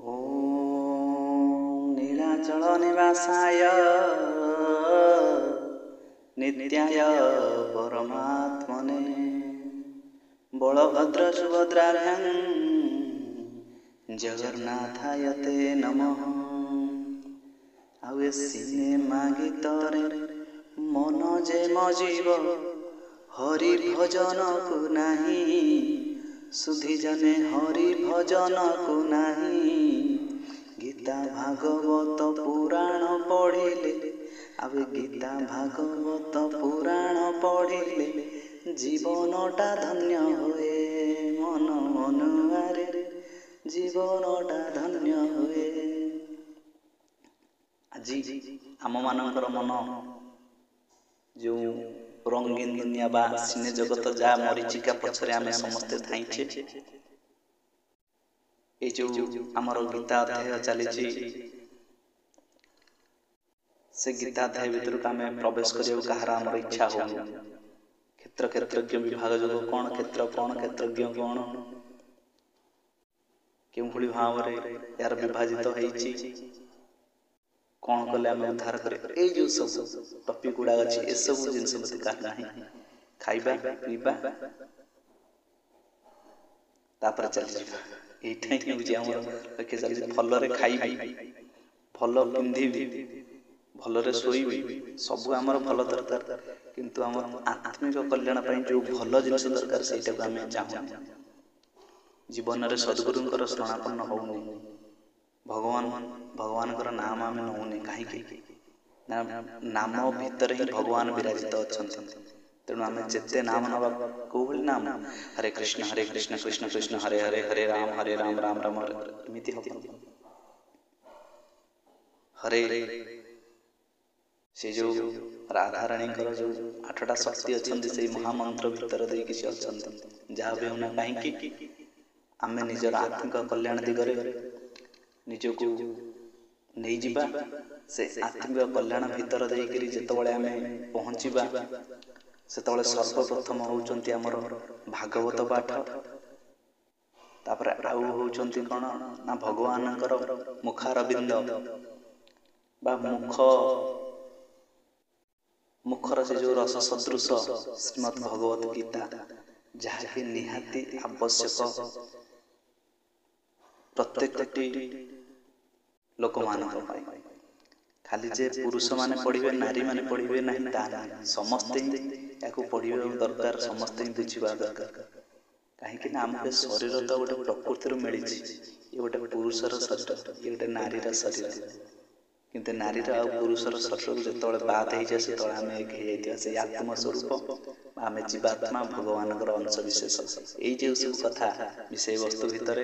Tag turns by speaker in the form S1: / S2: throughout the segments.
S1: ॐ नीलाचलनिवासाय नित्याय परमात्मने बलभद्र सुभद्राभ्यां जगन्नाथाय ते नमः। आउ सिनेमा गीतरे मन जे मजीव हरि भजन को नहीं सुधी जने हरि भजन को नहीं। गीता भागवत पुराण पढ़िले आवे गीता भागवत पुराण पढ़िले जीवनटा धन्य हुए मन मनुआरे जीवनटा धन्य हुए। आज आम मानकर मन जो रंगीन दुनिया बा सिने जगत जा मरीचिका पछरे आमे समस्ते थाइछे। ए जो हमर गीता अध्याय चलीछि से गीता अध्याय भीतर आमे प्रवेश करियो कहार हमर इच्छा हो। क्षेत्र क्षेत्रज्ञ विभाग जो कोन क्षेत्र कोन क्षेत्रज्ञ कोन केउ भली भाव रे यार विभाजित होईछि कौन कले आम उद्धार करे। जो सब टॉपिक गुड़ा अच्छी ए सब जिनस दरकार नहीं खाइबा पीबा तापर चली एठाई होची हमर लक्ष्य चली फलरे खाइबी फल पिंधिबी भलरे सोइबी सब हमर भल दरकार किंतु हमर आत्मिक कल्याण पई जो भल जिनस दरकार सेटा को हमें चाहू जीवन रे सद्गुरुंकर शरणापन्न होउनु भगवान नाम आम नौने कहीं नाम भितर ही भगवान विराजित अच्छा। तेणु आम जिते नाम नवा कौ भाई नाम हरे कृष्ण कृष्ण कृष्ण हरे हरे हरे राम राम राम एमती हम हरे से जो राधा रानी जो 8टा शक्ति अच्छा से महामंत्र भितर दे किसी अच्छा जहाँ भी होना कहीं आम निजर आत्मिक कल्याण दिगरे निजको नहीं जिबा से आत्मिक कल्याण भीतर देकरी जेतबळे आमे पहुँचीबा सेतबळे सर्वप्रथम होउचंती हमर भागवत पाठ तापर आउ होउचंती कोन ना भगवानकर मुखारबिंद बा मुखर से जो रस सदृश श्रीमद् भगवत गीता जहाँ कि निहाती आवश्यक प्रत्येक लोक मान खाली जे पुरुष माने पढ़िबे नारी माने पढ़िबे नहीं ता समस्त याको पढ़िबे दरकार समस्त बुझिबा दरकार कहीं आमके शरीर तो गोटे प्रकृति मिली ये गोटे पुरुषर शरीर ये गोटे नारीर शरीर किंतु नारीर आ पुरुषर शरीर जो बात हो जाए से आम एक से आत्मस्वरूप आम जीवात्मा भगवान अंश विशेष यही जो सब कथा विषय वस्तु भितर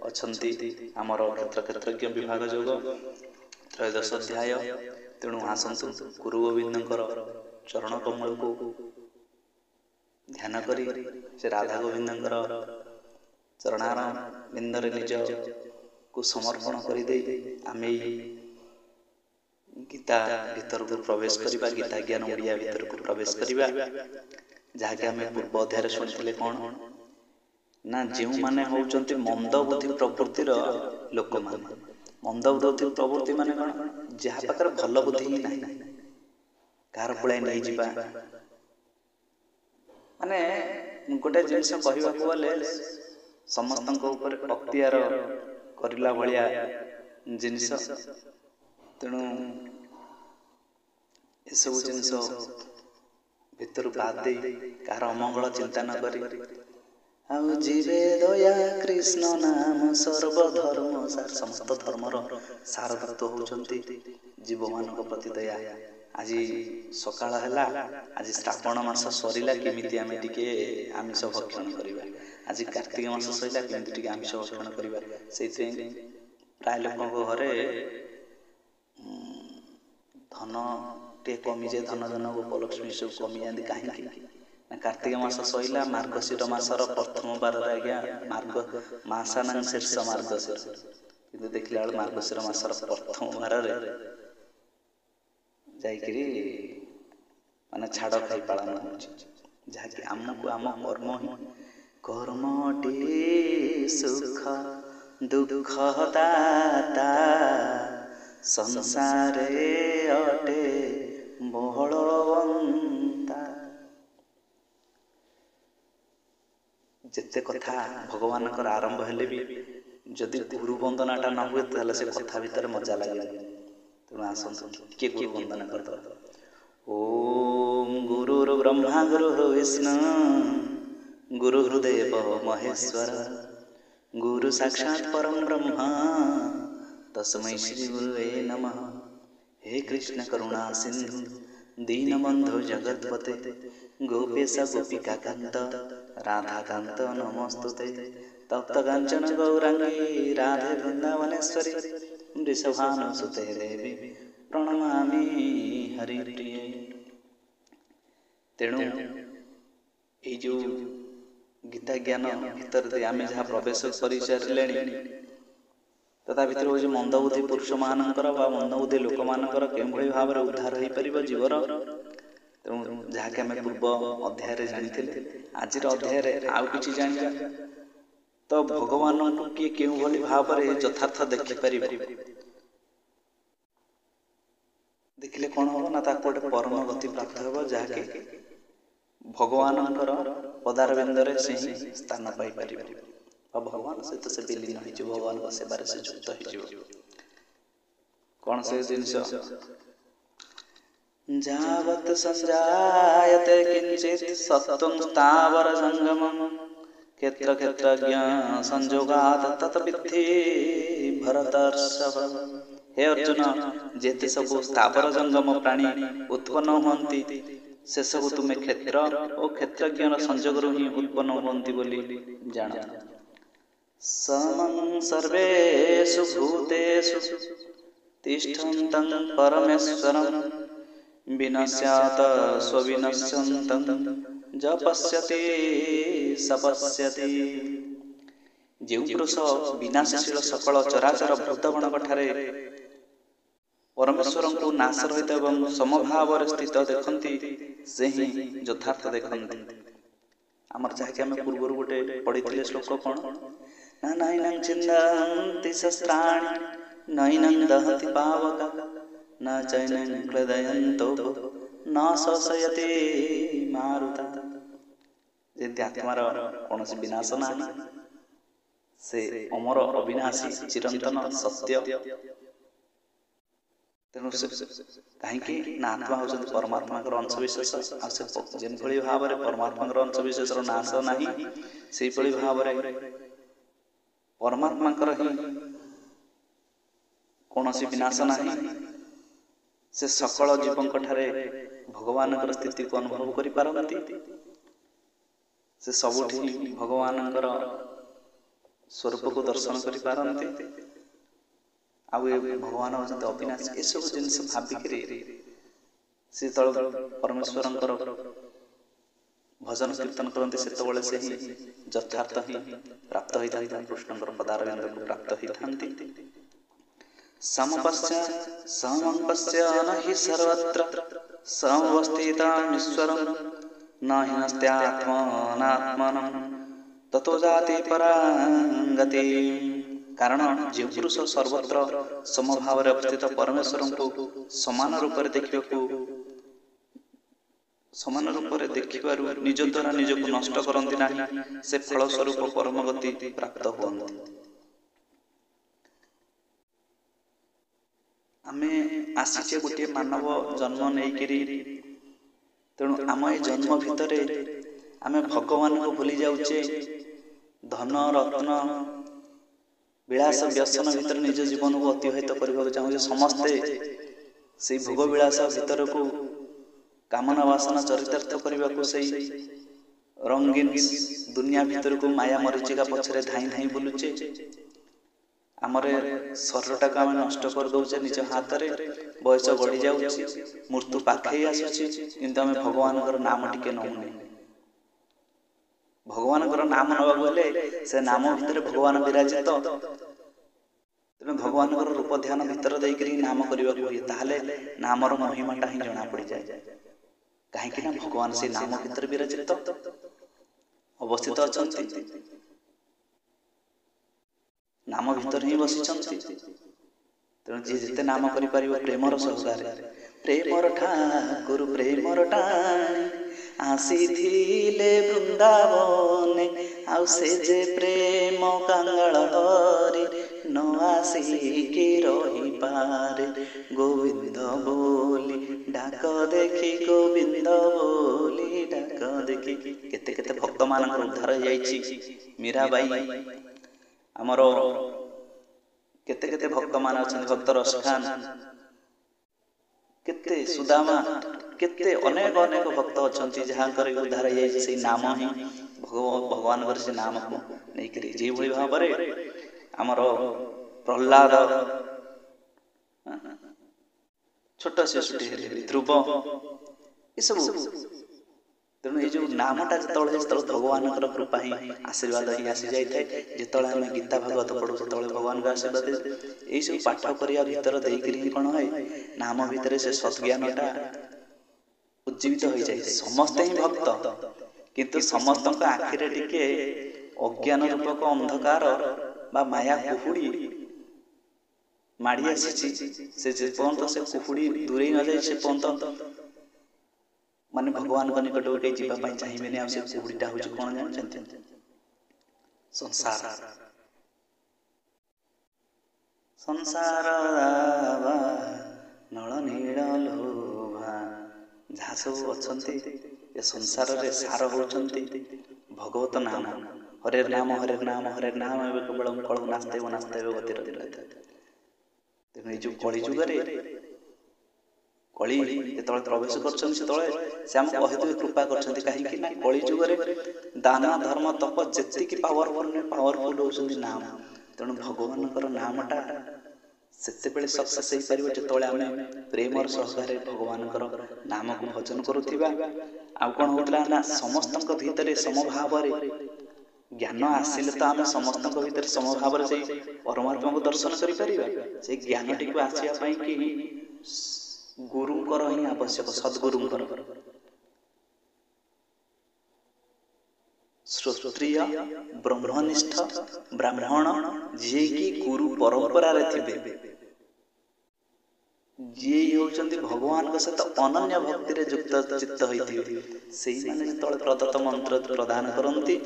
S1: अच्छी आमर क्षेत्र क्षेत्रज्ञ विभाग जोग 13 अध्याय। तेणु आसतु गुरु गोविंद चरण कमल को ध्यान करी से राधा गोविंद चरणार बिंदरे निज को समर्पण कर आम गीता भीतर को प्रवेश करिबा गीता ज्ञान ओडिया भीतर को प्रवेश करिबा जहाँकि आम पूर्व अध्याय शुणुले कौन ना जो माने होउचंती मंद बुद्धि प्रवृत्तिर लोक माने मंद बुद्धि प्रवृत्ति माने कौन जहाँ पाकर भल बुद्धि ही नहीं कार पुलाई नहीं जिबा माने गोटे जिनिस कहबाक गले समस्त ऊपर अख्तियार करला भलिया जिनिस। तेणु ये सब जिनस भीतर बाद दे कार अमंगल चिंता न करी आउ जीवे दया कृष्ण नाम सर्वधर्म सार समस्त धर्मर सार तत्व होउचंती जीव मानक प्रति दया। आज सकाळ हैला आज श्रावण मास सरीला केमिति आमे टिके आमिष भक्षण करिबा आज कार्तिक मास सरीला केमिति टिके आमिष भक्षण करिबा सेति प्राय लोक घरे धन टे कमी जाए धन जन उपलक्ष्मी सब कमी जाती कहीं कार्तिक मास सईला मार्गशीर मासर प्रथम बार आज्ञा मार्ग मासाना शीर्ष मार्गशीर कि देखला बेल मार्गशीर मासर प्रथम बार जाकरी माने छाड़ खाई पालन हो जहाँकि आमको आम कर्म ही कर्मटे सुख दुख दाता संसारे अटे बहलवंता। जेते कथा भगवान आरंभ हेले भी जदि गुरु वंदनाटा न हुए ताले से कथा भीतर मजा लगे। तेणु आसतु किए गुरु वंदना कर। ओम गुरुर्ब्रह्मा गुरुर्विष्णु गुरुर्देव महेश्वर गुरु साक्षात् परम ब्रह्म तस्मै श्री गुरुवे नमः। हे कृष्ण करुणा सिंधु दीनबंधु जगत्पते गोपेश गोपिका कांत राधा कांत नमस्तुते। तप्त कांचन गौरांगी राधे वृंदावनेश्वरी वृषभानुसुते देवी प्रणमामि हरिप्रिये। तेणु ये जो गीता ज्ञान भीतर आम जहाँ प्रवेश कर सारे तथा भीतर हूँ मंदबुद्धि पुरुष मानकर मंदबुद्धि लोक मानकर केभଳି भाव उद्धार हो पार जीवर। तेणु जहाँकि आम पूर्व अध्याय जानी आज अध्याय आउ कि जाना तो भगवान को किए केभଳି भाव यथार्थ देखिपर देखिले कौन हम ना गोटे परम गति प्राप्त हो जहाँकि भगवान पदारविंदे से ही स्थान पाइपर और भगवान सहित से विलीन हो भगवान सेवार से युक्त हो कौन से जिनस जावत संजायते किंचित सत्वं स्थावर संगमं क्षेत्र क्षेत्रज्ञ संयोगात् तत विद्धि भरतर्षभ। हे अर्जुन जेते सब स्थावर जंगम प्राणी उत्पन्न होती से सब तुम्हें क्षेत्र और क्षेत्रज्ञ संजोग ही उत्पन्न होती बोली जान। समं सर्वेषु भूतेषु तिष्ठन्तं परमेश्वरं विनश्यात स्वविनश्यन्तं ज पश्यति स पश्यति। जो पुरुष विनाशशील सकल चराचर भूतगण ठारे परमेश्वर को नाश रहित एवं समभाव स्थित देखती से ही यथार्थ देखती। आमर जहाँकि आम पूर्व गोटे पढ़ी श्लोक कौन ना नैनं छिन्दन्ति शस्त्राणि नैनं दहति पावका न चैनं क्लेदयन्तो न शोषयति मारुता। जेति आत्मार कौन विनाश ना से अमर अविनाशी चिरंतन सत्य। तेणु कहीं आत्मा हूँ परमात्मा अंशविशेष जेन भाव में परमात्मा अंशविशेष नाश ना से भाव में परमात्मा ही कौन विनाश ना से सकल जीवन ठारे भगवान स्थिति को अनुभव कर पारती से सबुठी भगवान स्वरूप को दर्शन कर पारती। आउ भगवान होते अविनाशी ये सब जिनस भाविक से परमेश्वर भजन कीर्तन करते से ही यथार्थ ही प्राप्त होता है कृष्ण पदारविंद को प्राप्त होता। समपश्य समपश्य न हि सर्वत्र समवस्थितामीश्वरं न हि नस्त्यात्मनात्मनं ततो जाति परांगति। कारण जो पुरुष सर्वत्र समभाव अवस्थित परमेश्वर को समान रूप देखिबारु निज द्वारा निज को नष्ट करती ना से फलस्वरूप परम गति प्राप्त हुअन्ति। आमे आसीचे गोटे मानव जन्म नहीं तेणु आम ये जन्म भितर आमे भगवान को भूली जाऊचे धन रत्न विलास व्यसन भीतर निज जीवन को अतिबाहित करने चाहूँ। समस्ते से भोग विलास भीतर को कामना वासना चरितार्थ करने को से रंगीन दुनिया भीतर को माया मरीचिका पछरे धाई धाई बुलुचे आमर शरीरटा को आम नष्ट कर दौचे निज हाथ में बयस गढ़ी जाऊँगी मृत्यु पाखे आसूची किंतु आम भगवान नाम टिके नौने। भगवान नाम नवा से नाम भितर भगवान विराजित तेज भगवान रूप ध्यान भितर देकर नाम करने नामर महिमाटा ही जना पड़ जाए कहीं भगवान से नाम भितर विराजित अवस्थित अच्छा। नाम भितर ही बसिଛନ୍ତି। तेणु जी जिते नाम करिपारिब प्रेमर सहकारे प्रेमर ठाकुर प्रेमर टाणी आसीथिले वृंदावने आउ से जे प्रेम कांगल हरि न आसिकी रही पारे गोविंद बोली डाक देखी गोविंद बोली डाक देखी केते केते भक्त मानकर उद्धार जाइछि। मीराबाई आमर केते केते भक्त मान अछन भक्त रसखान केते सुदामा केते अनेक अनेक भक्त अछंती जहांकर उद्धार जाइछि से नाम ही भगवान कर से नाम को नै करी जे भली भाबरे आमर प्रहलाद छोट शिशुटी हेले ध्रुव ये सब तेणु ये जो नामटा जो भगवान कृपा ही आशीर्वाद ही आसी जाए जो आम गीता भागवत पढ़ू जो भगवान का आशीर्वाद यही सब पाठ करिया भीतर देकर कौन है नाम भितर से सद्ज्ञानटा उज्जीवित हो जाए। समस्ते ही भक्त किंतु समस्त आखिरे टिके अज्ञान रूपक अंधकार बा माया कुहुड़ी माड़ी आसी से पर्यंत से कुहुड़ी दूरे न जाए से पर्यंत माने भगवान को निकट के जीवा पई चाहिबे ने से कुहुड़ीटा होछ कोन जानछन्ते संसार संसार दावा नळ नीळ लोभा जहाँ सब अछन्ते ये संसार रे सार होछन्ते भगवत नाम हरे नाम हरे नाम हरे नाम एवं केवल कल नास्ते गतिर तेणु जो कली जुगरे कली जो प्रवेश कर कृपा कर कली जुगरे दान धर्म तप जी पावरफुल होती नाम तेणु भगवान नामटा से सक्सेस हो पार जो आम प्रेमर सहकार भगवान नाम को भजन करुवा आ कौन होता ना समस्त भितर समभाव ज्ञान आसिले तो आम समस्त भीतर समभाव से परमात्मा को दर्शन कर ज्ञान टी आसवाई कि गुरुंकर ही आवश्यक सद्गुरुंकर श्रोत्रिय ब्रह्मनिष्ठ ब्राह्मण जी की गुरु परंपरा रे थिबे जी होचंती भगवान के सहित अनन्य भक्ति रे युक्त चित्त होइथिबे सेही माने जतले प्रदत्त मंत्र प्रदान करंती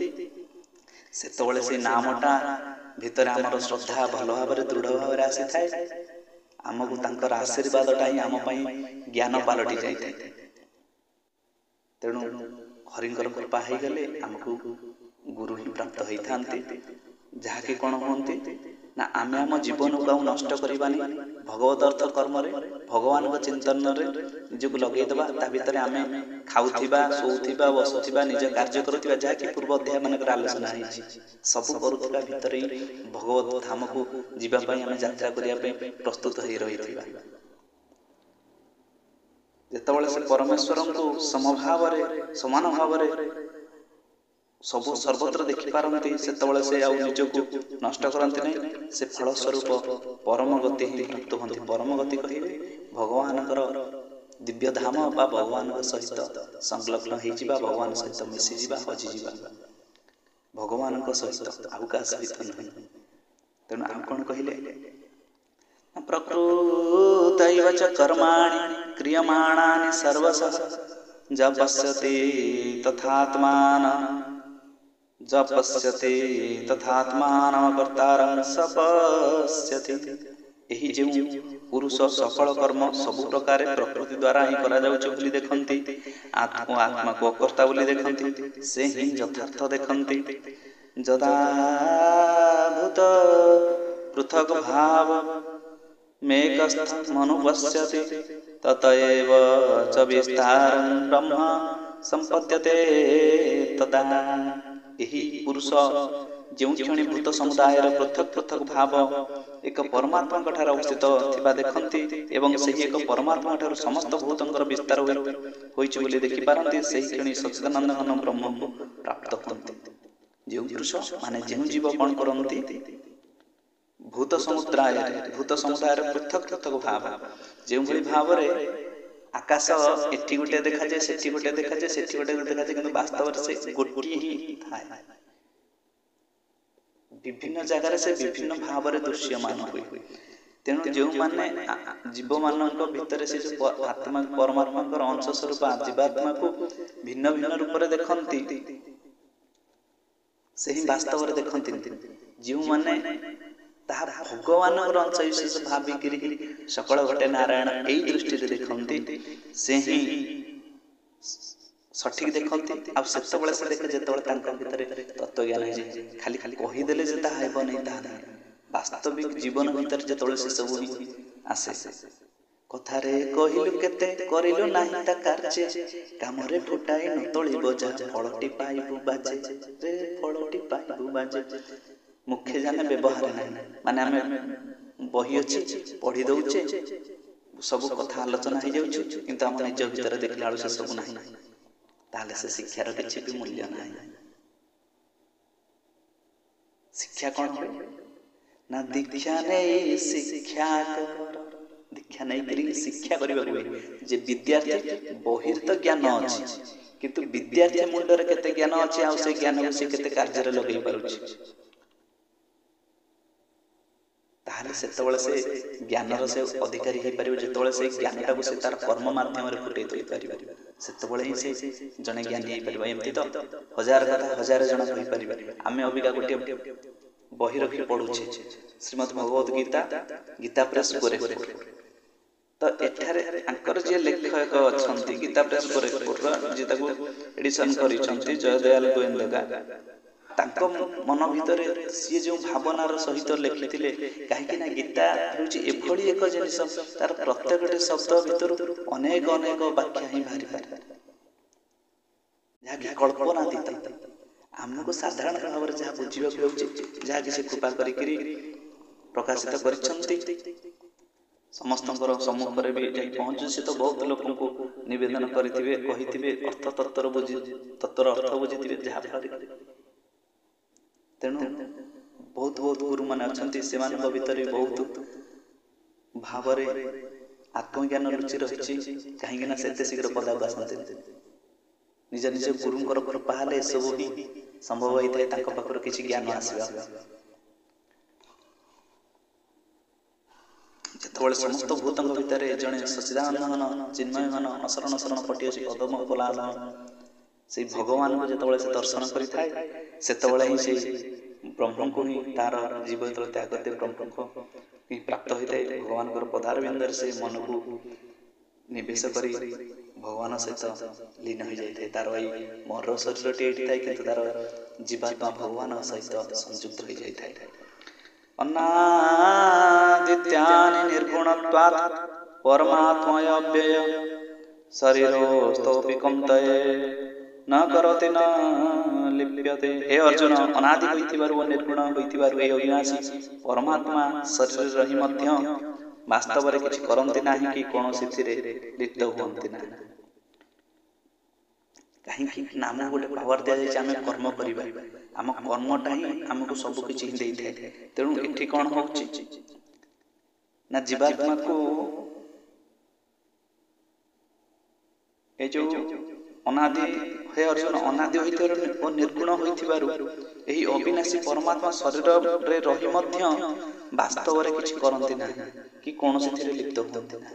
S1: सेतबेले से नामटा भितर आमर श्रद्धा भल भाव दृढ़ भाव आसी थाए आमको तांकर आशीर्वादटा ही आम ज्ञान पालटि जाए तेणु हरिंकर कृपा हो गले आमको गुरु ही प्राप्त होता जहाँकि कौन कहते ना आम आम जीवन को आउ नष्ट करवानी भगवत अर्थ कर्म भगवान चिंतन निजक लगेदेवा ता भीतर आम खाऊा शोवा बसुवा निज कार्य करुवा जहाँकि पूर्व अध्याय मानक आलोचना है सब करुवा भितर ही भगवत धाम को जीवाई आम यात्रा करने प्रस्तुत हो रही जितेबाला से परमेश्वर को समभाव समान भाव सब सर्वत्र देखि पारती से निजक नष्ट करती नहीं से फलस्वरूप परम गति ही प्राप्त होती। परम गति कहे भगवान दिव्य धाम बा भगवान सहित संलग्न हो भगवान सहित मिसीजा हजिजा भगवान सहित आउ का सहित नहीं तेणु आम कौन कहले प्रकृतैव च कर्माणि क्रियमाणानि सर्वशः जपस्यति तथात्मानं कर्तारं सपश्यति। एही जे पुरुष सफल कर्म सब प्रकार प्रकृति द्वारा ही करा जाउछ बोली देखंती आत्मा को कर्ता बोली देखंती से ही यथार्थ देखंती जदा भूत पृथक भाव मेकस्थमनुपश्यति ततएव च विस्तारं ब्रह्म संपद्यते तदा। यही पुरुष जो क्षणी भूत समुदायर पृथक पृथक भाव एक परमात्मा ठार अवस्थित थिबा देखंती एवं सही एक परमात्मा ठार समस्त भूतंकर विस्तार होइछि बोली देखि पारंती सही क्षणी सच्चिदानंद घन ब्रह्म को प्राप्त होती। जो पुरुष माने जो जीव कौन करंती भूत समुदाय पृथक पृथक भाव जो भली भाव आकाश एठी गोटे देखा जाए सेठी गोटे देखा जाए सेठी गोटे देखा जाए किंतु वास्तव से गोटी ही थाए विभिन्न जगार से विभिन्न भाव में दृश्यमान हुए। तेणु जो माने जीव मान भितर से जो आत्मा परमात्मा अंश स्वरूप जीवात्मा को भिन्न भिन्न रूप में देखती से ही वास्तव में देखती। जो माने भगवान अंश विशेष भाविक सकल घटे नारायण यही दृष्टि देखती से ही सठिक देखती। आ से देखे जो भितर तत्व ज्ञान खाली खाली कहीदेले नहीं वास्तविक जीवन भीतर जो से सब आसे। कथारे कहिलु केते करिलु नाही ता कार्य कामरे फुटाई न तोलिबो जा फलटी पाइबु बाजे रे फलटी पाइबु बाजे। मुख्य जाने व्यवहार नहीं माने आमे बही अछि पढ़ी दउचे सब कथा आलोचना हो जाउछ किंतु हम निज भीतर देखला से सब नाही ताले से शिक्षार किछि भी मूल्य नाही। शिक्षा कौन ना दीक्षा नहीं शिक्षा दीक्षा नहीं करी शिक्षा करबा जे विद्यार्थी बहिर तो ज्ञान अछि किंतु विद्यार्थी मुंडरे केते ज्ञान अछि आ से ज्ञान को से केते कार्य रे लगै पारुछि ताले सेतबेले से ज्ञानर से अधिकारी हो पारिबो। जेतबेले से ज्ञानटा को से तार कर्म माध्यम रे फुटै तोइ पारिबो सेतबेले ही से जने ज्ञानी हो पारिबो। एमती तो हजार कथा हजार जण कहि पारिबो। आमे अबिका गोटे बही रखी पढ़ुछे श्रीमद् भगवत गीता गीता प्रेस करे तो एठारे आंकर जे लेखक अछंती गीता प्रेस करे जे ताको एडिशन करिसंती जयदयाल गोविंदगा तांको मन भितर सी जो भावनार सहित लिखिथिले काहेकि ना गीता होची एभली एक जिनिस तार प्रत्येकटे शब्द भितर अनेक अनेक वाक्य ही बाहरी पारे जहाँकि कल्पनातीत आमको साधारण भाव में जहाँ बुझा जहाँ किसी कृपा करी प्रकाशित कर समस्त सम्मुख में भी पहुँचु से तो बहुत लोक नवेदन करेंगे कही अर्थ तत्वर बुझी तत्वर अर्थ बुझी जहाँफल तेणु बहुत बहुत गुरु मान अच्छा से भीतर बहुत भाव आत्मज्ञान रुचि रही कहीं से शीघ्र पदाक आसते निज निज गुरुंर कृपा हेले सब ही संभव होता है पाखर किसी ज्ञान आसवा जो समस्त भूत भितर जड़े सच्चिदानंद चिन्मय मन अशरण शरण पटी पदम कोलाल से भगवान को जो से दर्शन करें ही से ब्रह्म को ही तार जीव जो त्याग करते ब्रह्म को ही प्राप्त होता है। भगवान पदार बिंदर से मन को निवेश कर भगवान सहित लीन हो जाए तार मोर शरीर टे कि तार जीवात्मा भगवान सहित संयुक्त हो जाए। अनादित्यानि निर्गुणत्वात् परमात्मा अव्यय शरीरोस्तोऽपि कम्तये न करोति न लिप्यते। हे अर्जुन अनादि होइथिबारु निर्गुण होइथिबारु ए अविनाशी परमात्मा शरीर रही मध्य वास्तव में किसी करती ना कि कौन से लिप्त हुअंती ना कहीं आम गोटे पावर दि जाए आम कर्म करवा आम कर्मटा ही आमको सब किसी दे थाए। तेणु ये कौन हो जीवात्मा को ये जो अनादि हे अर्जुन अनादि हो निर्गुण होई अविनाशी परमात्मा शरीर रे रही मध्य वास्तव में किसी करती ना कि कौन से लिप्त हुअंती ना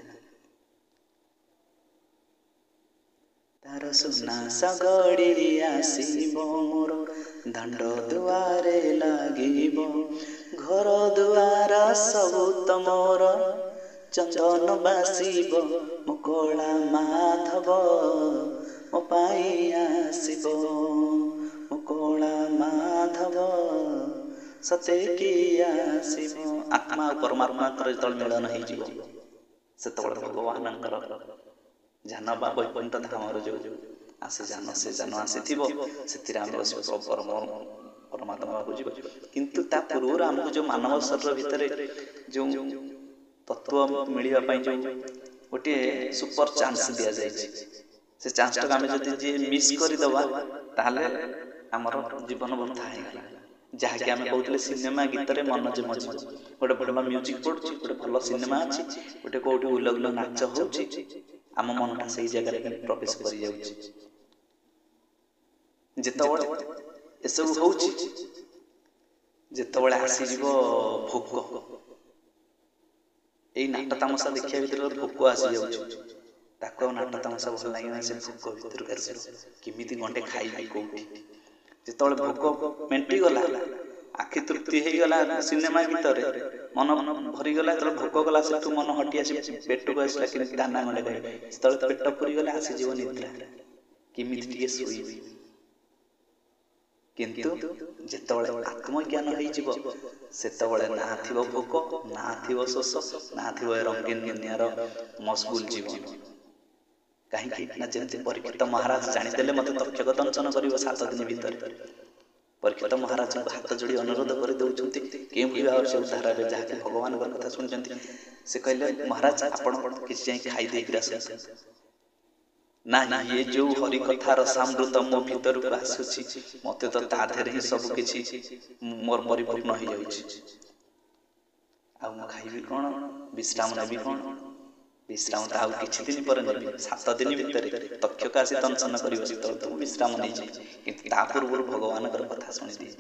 S1: तार सुना सगड़ी आसीब मोर दांड दुआरे लागिब घर दुआर सबु तमोर चंदन बासीब मुकला माधव मो पाई आसीब मुकला माधव सते कि आसीब। आत्मा और परमात्मा जो मिलन हो भगवान जान बा वैकुंठ धाम जो आसे जान से जान आसी से परमात्मा को जीव किंतु ता पूर्व आमको जो मानव शरीर भितर जो तत्व मिलवाई जो गोटे सुपर चांस दि जाए से चांस टाक आम जी मिस करदे ताहले आमर जीवन बर्था होगा जहाँकि आम कहते सिनेमा गीत में मन जे मज गोटे भल म्यूजिक पड़ुची गोटे भल सिनेमा अच्छी गोटे कौटी उलग्न नाच हो आम मनटा से जगह प्रवेश कर जिते सब हो ଯେତେବେଳେ ଆସିଯିବ ଭୋକ, ଏଇ ନାଟ ତାମସା ଦେଖିବା ଭିତରେ ଭୋକ ଆସିଯାଉଛି, ତାକୁ ଆଉ ନାଟ ତାମସା ଭଲ ଲାଗିବ, ସେ ଭୋକ ଭିତରକୁ ଆସିବ କେମିତି ଗଣ୍ଡେ ଖାଇବି କୋଉଠି। ଯେତେବେଳେ ଭୋକ ମେଣ୍ଟିଗଲା, ଆଖି ତୃପ୍ତି ହେଇଗଲା ସିନେମା ଗୀତରେ, ମନ ଭରିଗଲା, ଯେତେବେଳେ ଭୋକ ଗଲା ସେଠୁ ମନ ହଟି ଆସି ପେଟକୁ ଆସିଲା କେମିତି ଦାନା ଗଣ୍ଡେ ଖାଇବି, ସେତେବେଳେ ପେଟ ପୁରିଗଲେ ଆସିଯିବ ନିଦ୍ରା, କେମିତି ଟିକେ ଶୋଇବି। କିନ୍ତୁ ଯେତେବେଳେ ଆତ୍ମଜ୍ଞାନ ହେଇଯିବ ସେତେବେଳେ ନା ଥିବ ଭୋକ, ନା ଥିବ ଶୋଷ, ନା ଥିବ ରଙ୍ଗୀନ ଦୁନିଆର ମସଗୁଲ ଜୀବନ। କାହିଁକି ନା ଯେମିତି ପରୀକ୍ଷିତ ମହାରାଜ ଜାଣିଦେଲେ ମତେ ତକ୍ଷକ ଦଂଶନ କରିବ 7 ଦିନ ଭିତରେ, ପରୀକ୍ଷିତ ମହାରାଜଙ୍କୁ ହାତ ଯୋଡ଼ି ଅନୁରୋଧ କରିଦେଉଛନ୍ତି କେଉଁଭଳି ଭାବରେ ସେ ଉଦ୍ଧାର ହେବେ, ଯାହାକି ଭଗବାନଙ୍କର କଥା ଶୁଣିଛନ୍ତି। ସେ କହିଲେ ମହାରାଜ ଆପଣ କିଛି ଯାଇ ଖାଇଦେଇକି ଆସନ୍ତୁ। ନା ଇଏ ଯୋଉ ହରି କଥାର ସାମୃତ ମୋ ଭିତରକୁ ଆସୁଛି, ମତେ ତ ତା ଦେହରେ ହିଁ ସବୁ କିଛି ମୋର ପରିପୂର୍ଣ୍ଣ ହେଇଯାଉଛି, ଆଉ ମୁଁ ଖାଇବି କଣ, ବିଶ୍ରାମ ନେବି କଣ? ବିଶ୍ରାମ ତ ଆଉ କିଛି ଦିନ ପରେ ନେବି, 7 ଦିନ ଭିତରେ ତକ୍ଷକ ଆସି ଦଂଶନ କରିବ, ସେତେବେଳେ ତ ମୁଁ ବିଶ୍ରାମ ନେଇଛି, କିନ୍ତୁ ତା ପୂର୍ବରୁ ଭଗବାନଙ୍କର କଥା ଶୁଣିଦିଏ।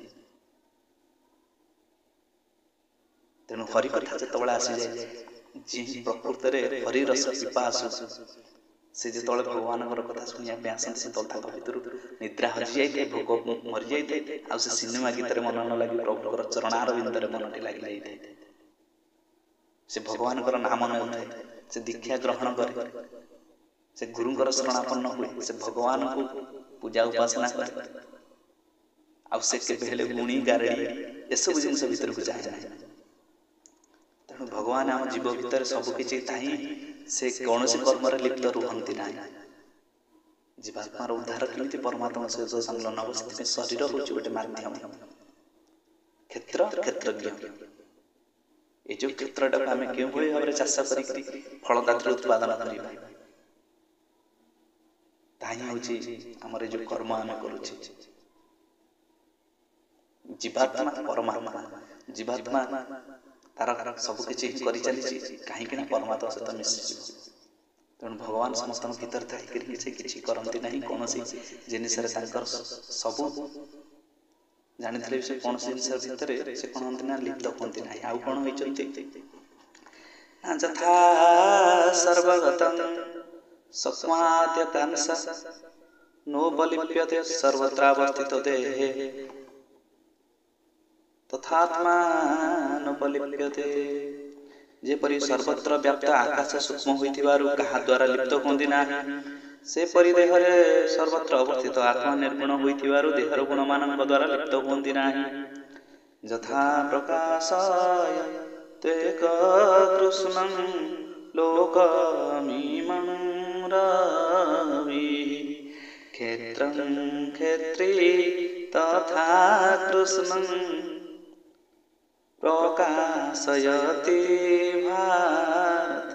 S1: ତେଣୁ ହରି କଥା ଯେତେବେଳେ ଆସିଯାଏ, ଯିଏ ପ୍ରକୃତରେ ହରିରସ ପିପାସୁ, ସେ ଯେତେବେଳେ ଭଗବାନଙ୍କର କଥା ଶୁଣିବା ପାଇଁ ଆସନ୍ତି, ସେତେବେଳେ ତାଙ୍କ ଭିତରୁ ନିଦ୍ରା ହଜିଯାଇଥାଏ, ଭୋକ ମରିଯାଇଥାଏ, ଆଉ ସେ ସିନେମା ଗୀତରେ ମନ ନ ଲାଗି ପ୍ରଭୁଙ୍କର ଚରଣାରବିନ୍ଦରେ ମନଟି ଲାଗି ଯାଇଥାଏ। ସେ ଭଗବାନଙ୍କର ନାମ ନେଉଥାଏ, ସେ ଦୀକ୍ଷା ଗ୍ରହଣ କରେ, ସେ ଗୁରୁଙ୍କର ଶରଣାପନ୍ନ ହୁଏ, ସେ ଭଗବାନଙ୍କୁ ପୂଜା ଉପାସନା କରେ, ଆଉ ସେ କେବେ ହେଲେ ଗୁଣି ଗାରେଡ଼ି ଏସବୁ ଜିନିଷ ଭିତରକୁ ଯାଏ ନାହିଁ। ତେଣୁ ଭଗବାନ ଆମ ଜୀବ ଭିତରେ ସବୁ କିଛି ଥାଇ ସେ କୌଣସି କର୍ମରେ ଲିପ୍ତ ରୁହନ୍ତି ନାହିଁ। ଜୀବାତ୍ମାର ଉଦ୍ଧାର କେମିତି ପରମାତ୍ମା ସହିତ ସଂଲଗ୍ନ ହେବ, ସେଥିପାଇଁ ଶରୀର ହେଉଛି ଗୋଟେ ମାଧ୍ୟମ, କ୍ଷେତ୍ର କ୍ଷେତ୍ରଜ୍ଞ। এই যে କ୍ଷେତ୍ରଟାକୁ ଆମେ କେଉଁଭଳି ଭାବରେ ଚାଷ କରିକି ଫଳ ତାଥିରେ ଉତ୍ପାଦନ କରିବା, ତାହା ହିଁ ହେଉଛି ଆମର ଏ ଯେଉଁ କର୍ମ ଆମେ କରୁଛେ। ଜୀବାତ୍ମା ପରମାତ୍ମା, ଜୀବାତ୍ମା ତାର ସବୁ କିଛି କରିଚାଲିଛି, କାହିଁକି ନା ପରମାତ୍ମା ସହିତ ମିଶିଯିବ। ତେଣୁ ଭଗବାନ ସମସ୍ତଙ୍କ ଭିତରେ ଥାଇକରି ସେ କିଛି କରନ୍ତି ନାହିଁ, କୌଣସି ଜିନିଷରେ ତାଙ୍କର ସବୁ ଜାଣିଥିଲେ ବି ସେ କୌଣସି ଜିନିଷ ଭିତରେ ସେ କଣ ହନ୍ତି ନା ଲିପ୍ତ ହୁଅନ୍ତି ନାହିଁ। ଆଉ କଣ ହେଇଛନ୍ତି ନା ଯଥା ସର୍ବଗତଂ ସତ୍ମାଦ୍ୟକାଂଶ ନୋପଲିପ୍ୟତେ ସର୍ବତ୍ରାବସ୍ଥିତ ଦେହେ ତଥାତ୍ମାନୋପଲିପ୍ୟତେ। ଯେପରି ସର୍ବତ୍ର ବ୍ୟାପ୍ତ ଆକାଶ ସୂକ୍ଷ୍ମ ହୋଇଥିବାରୁ କାହା ଦ୍ୱାରା ଲିପ୍ତ ହୁଅନ୍ତି ନାହିଁ, ସେପରି ଦେହରେ ସର୍ବତ୍ର ଅବସ୍ଥିତ ଆତ୍ମା ନିର୍ଗୁଣ ହୋଇଥିବାରୁ ଦେହର ଗୁଣମାନଙ୍କ ଦ୍ୱାରା ଲିପ୍ତ ହୁଅନ୍ତି ନାହିଁ। ଯଥା ପ୍ରକାଶୟ ତ୍ୱେକ କୃଷ୍ଣଂ ଲୋକମିମଂ ରବିଃ କ୍ଷେତ୍ରଂ କ୍ଷେତ୍ରୀ ତଥା କୃଷ୍ଣଂ ପ୍ରକାଶୟତି ଭାରତ।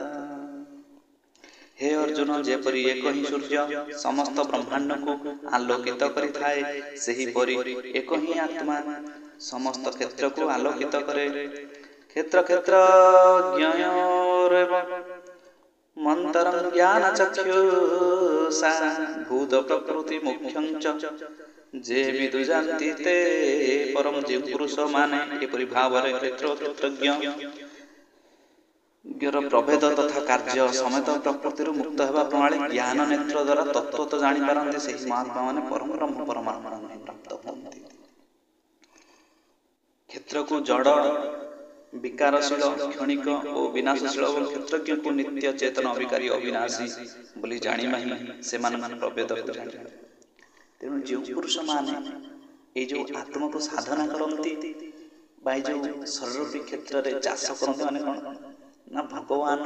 S1: हे अर्जुन, जेपरि एक ही सूर्य समस्त ब्रह्मांड को आलोकित करिथाए, सेहीपरि एक ही आत्मा समस्त क्षेत्र को आलोकित करे। क्षेत्र क्षेत्र ज्ञयोरेव मंतरं ज्ञान चक्षुषा भूत प्रकृति मुख्यं च जे विदुजान्ति ते परम जीव पुरुष माने। एपरि भावरे क्षेत्र क्षेत्रज्ञ प्रभेद तथा कार्य समेत प्रकृति मुक्त होगा प्रणाली ज्ञान नेत्र द्वारा तत्व तो जानी पारंती से महात्मा माने परम ब्रह्म परमात्मा प्राप्त होती। क्षेत्र को जड़ विकारशील क्षणिक और विनाशशील और क्षेत्रज्ञ को नित्य चेतन अविकारी अविनाशी बोली जानी से प्रभेद को जानी। तेणु जो पुरुष माने ये जो आत्मा को साधना करती जो शरीर क्षेत्र में चाष करते माने कौन ना भगवान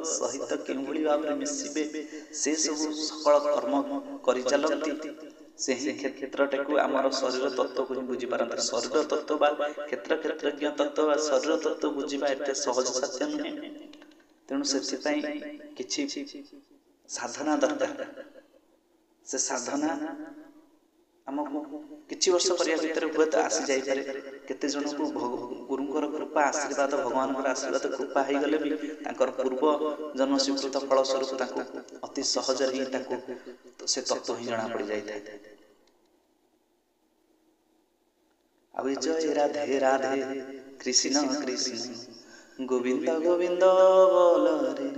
S1: सहित किभली भाव में मिसबे से सब सकल कर्म कर चलती से ही क्षेत्रटा को आम शरीर तत्व को बुझी पारती। शरीर तत्व बा क्षेत्र क्षेत्रज्ञ तत्व बा शरीर तत्व बुझा एत सहज साध्य नुहे। तेणु से किछि साधना दरकार। से साधना आमको किछि वर्ष करिया भितर हुए तो आसी जाई पारे। केते जन को गुरुंकर कृपा आशीर्वाद भगवानकर आशीर्वाद कृपा हो गले भी तांकर पूर्व जन्म स्वीकृत फल स्वरूप तांको अति सहज ही तांको से तत्व ही जना पड़ जाई थाए। ଆଉ ଜୟ ରାଧେ ରାଧେ কৃষ্ণ কৃষ্ণ গোবিন্দ গোবিন্দ বলরে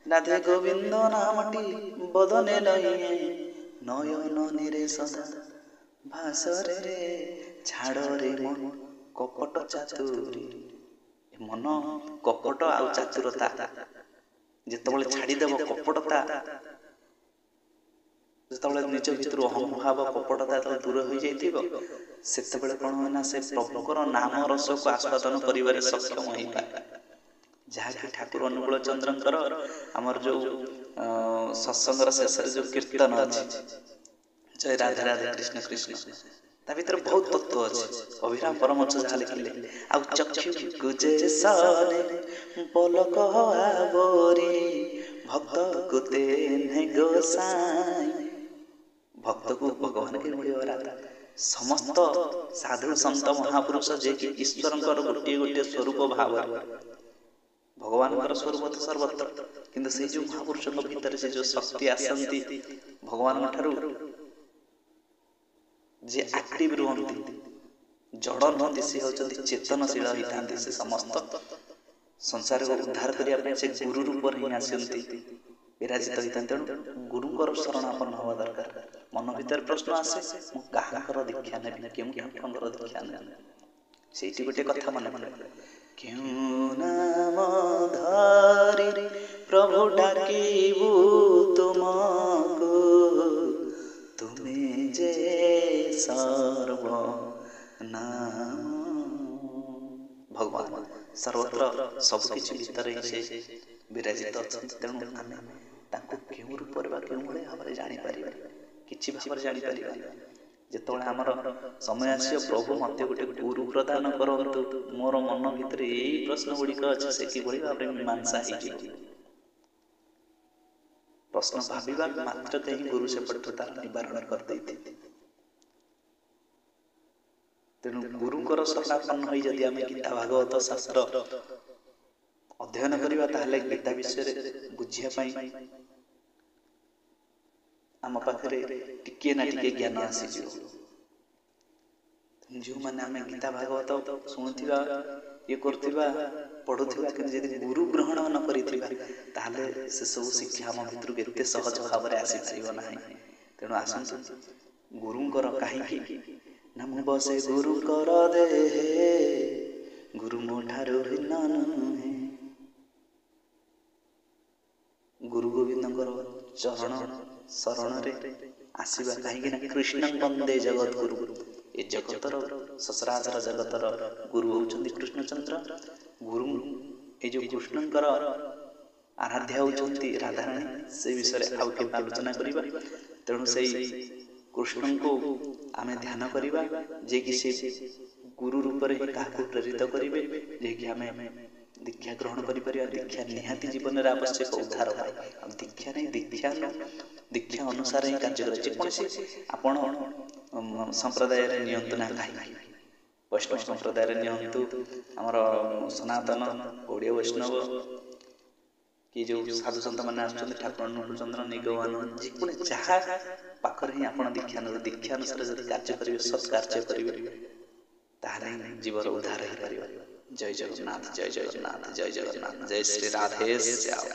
S1: রাধে গোবিন্দ নামটি বদনে লইয়ে নয়ন নিরে সদা ভাসরে রে ছাড়রে মন কপট চাতুরি মন কপট ଆଉ ଚାତୁରତା ଯେତେବେଳେ ଛାଡ଼ିଦେବ କପଟତା ଯେତେବେଳେ ନିଜ ଭିତରୁ ଅହଂଭାବ କପଟତା ଯେତେବେଳେ ଦୂର ହୋଇଯାଇଥିବ ସେତେବେଳେ କ'ଣ ହୁଏ ନା ସେ ପ୍ରଭୁଙ୍କର ନାମ ରସକୁ ଆସ୍ୱାଦନ କରିବାରେ ସକ୍ଷମ ହୋଇପାରେ ଯାହାକି ଠାକୁର ଅନୁକୂଳ ଚନ୍ଦ୍ରଙ୍କର ଆମର ଯେଉଁ ସତ୍ସଙ୍ଗର ଶେଷରେ ଯେଉଁ କୀର୍ତ୍ତନ ଅଛି ଜୟ ରାଧେ ରାଧେ କୃଷ୍ଣ କୃଷ୍ଣ ତା ଭିତରେ ବହୁତ ତତ୍ତ୍ୱ ଅଛି ଅଭିରାମ ପରମହଂସ ଯାହା ଲେଖିଲେ ଆଉ ଚକ୍ଷୁ ଗୁଜେସନେ ପଲକ ଆବୋରି ଭକ୍ତ କୁତେ ଗୋସାଇଁ ଭକ୍ତକୁ ଭଗବାନ କେ ମିଳିବ ରାଧା ସମସ୍ତ ସାଧୁ ସନ୍ଥ ମହାପୁରୁଷ ଯିଏକି ଈଶ୍ୱରଙ୍କର ଗୋଟିଏ ଗୋଟିଏ ସ୍ୱରୂପ ଭାବରେ ଭଗବାନଙ୍କର ସ୍ୱରୂପ ତ ସର୍ବତ୍ର କିନ୍ତୁ ସେଇ ଯେଉଁ ମହାପୁରୁଷଙ୍କ ଭିତରେ ସେ ଯେଉଁ ଶକ୍ତି ଆସନ୍ତି ଭଗବାନଙ୍କ ଠାରୁ ଯେ ଆକ୍ଟିଭ ରୁହନ୍ତି ଜଡ଼ ନୁହନ୍ତି ସେ ହେଉଛନ୍ତି ଚେତନଶୀଳ ହୋଇଥାନ୍ତି ସେ ସମସ୍ତ ସଂସାରକୁ ଉଦ୍ଧାର କରିବା ପାଇଁ ସେ ଗୁରୁ ରୂପରେ ହିଁ ଆସନ୍ତି ବିରାଜିତ ହୋଇଥାନ୍ତି ତେଣୁ ଗୁରୁଙ୍କର ଶରଣାପନ୍ନ ହେବା ଦରକାର ମନ ଭିତରେ ପ୍ରଶ୍ନ ଆସେ ମୁଁ କାହାଙ୍କର ଦୀକ୍ଷା ନେବି କେଉଁ ଠାକୁରଙ୍କର ଦୀକ୍ଷା ନେବି ସେଇଠି ଗୋଟେ କଥା ମନେ ପଡ଼େ କେଉଁ ନାମ ଧରି ପ୍ରଭୁ ଡାକିବୁ ତୁମକୁ ତୁମେ ଯେ ସର୍ବ ନାମ ଭଗବାନ ସର୍ବତ୍ର ସବୁକିଛି ଭିତରେ ସେ ବିରାଜିତ ଅଛନ୍ତି ତେଣୁ ଆମେ ତାଙ୍କୁ କେଉଁ ରୂପରେ ବା କେଉଁ ଭଳି ଭାବରେ ଜାଣିପାରିବା କିଛି ଭାବରେ ଜାଣିପାରିବା ଯେତେବେଳେ ଆମର ସମୟ ଆସିବ ପ୍ରଭୁ ମୋତେ ଗୋଟେ ଗୁରୁ ପ୍ରଦାନ କରନ୍ତୁ ମୋର ମନ ଭିତରେ ଏଇ ପ୍ରଶ୍ନ ଗୁଡ଼ିକ ଅଛି ସେ କିଭଳି ଭାବରେ ମୀମାଂସା ହେଇଯିବ ପ୍ରଶ୍ନ ଭାବିବା ମାତ୍ର ହିଁ ଗୁରୁ ସେପଟୁ ତାର ନିବାରଣ କରିଦେଇଥିଲେ ତେଣୁ ଗୁରୁଙ୍କର ଶରଣାପନ୍ନ ହୋଇ ଯଦି ଆମେ ଗୀତା ଭାଗବତ ଶାସ୍ତ୍ର ଅଧ୍ୟୟନ କରିବା ତାହେଲେ ଗୀତା ବିଷୟରେ ବୁଝିବା ପାଇଁ ଆମ ପାଖରେ ଟିକେ ନା ଟିକେ ଜ୍ଞାନ ଆସିଯିବ ଯେଉଁମାନେ ଆମେ ଗୀତା ଭାଗବତ ଶୁଣୁଥିବା ଇଏ କରୁଥିବା ପଢ଼ୁଥିବା କିନ୍ତୁ ଯଦି ଗୁରୁ ଗ୍ରହଣ ନ କରିଥିବା ତାହେଲେ ସେସବୁ ଶିକ୍ଷା ଆମ ଭିତରକୁ ଏତେ ସହଜ ଭାବରେ ଆସିପାରିବ ନାହିଁ ତେଣୁ ଆସନ୍ତୁ ଗୁରୁଙ୍କର କାହିଁକି ନା ମୁଁ ବସେ ଗୁରୁଙ୍କର ଦେହେ ଗୁରୁ ମୋ ଠାରୁ ଭିନ୍ନ ନୁହେଁ ଗୁରୁ ଗୋବିନ୍ଦଙ୍କର ଚରଣ ଶରଣରେ ଆସିବା କାହିଁକି ନା କୃଷ୍ଣ ବନ୍ଦେ ଜଗତ ଗୁରୁ ଏ ଜଗତର ସଚରାଚର ଜଗତର ଗୁରୁ ହେଉଛନ୍ତି କୃଷ୍ଣଚନ୍ଦ୍ର ଗୁରୁ ଏ ଯେଉଁ କୃଷ୍ଣଙ୍କର ଆରାଧ୍ୟା ହେଉଛନ୍ତି ରାଧାରାଣୀ ସେ ବିଷୟରେ ଆଉ କେବେ ଆଲୋଚନା କରିବା ତେଣୁ ସେଇ କୃଷ୍ଣଙ୍କୁ ଆମେ ଧ୍ୟାନ କରିବା ଯିଏକି ସେ ଗୁରୁ ରୂପରେ କାହାକୁ ପ୍ରେରିତ କରିବେ ଯିଏକି ଆମେ ଦୀକ୍ଷା ଗ୍ରହଣ କରିପାରିବା ଦୀକ୍ଷା ନିହାତି ଜୀବନରେ ଆବଶ୍ୟକ ଉଦ୍ଧାର ପାଇଁ ଆଉ ଦୀକ୍ଷା ନାହିଁ ଦୀକ୍ଷା ଅନୁସାରେ ହିଁ କାର୍ଯ୍ୟ କରେ ଯେକୌଣସି ଆପଣ ସମ୍ପ୍ରଦାୟରେ ନିଅନ୍ତୁ ନା କାହିଁକି ବୈଷ୍ଣବ ସମ୍ପ୍ରଦାୟରେ ନିଅନ୍ତୁ ଆମର ସନାତନ ଓଡ଼ିଆ ବୈଷ୍ଣବ କି ଯେଉଁ ସାଧୁ ସନ୍ଥମାନେ ଆସୁଛନ୍ତି ଠାକୁର ଅନୁକୂଳ ଚନ୍ଦ୍ର ନିଗମାନ ଯେକୌଣସି ଯାହା ପାଖରେ ହିଁ ଆପଣ ଦୀକ୍ଷା ଅନୁସାରେ ଯଦି କାର୍ଯ୍ୟ କରିବେ ସତ୍ କାର୍ଯ୍ୟ କରିବେ ତାହେଲେ ଜୀବନ ଉଦ୍ଧାର ହେଇପାରିବ ଜୟ ଜଗନ୍ନାଥ ଜୟ ଜଗନ୍ନାଥ ଜୟ ଜଗନ୍ନାଥ ଜୟ ଶ୍ରୀ ରାଧେଶ୍ୟାମ।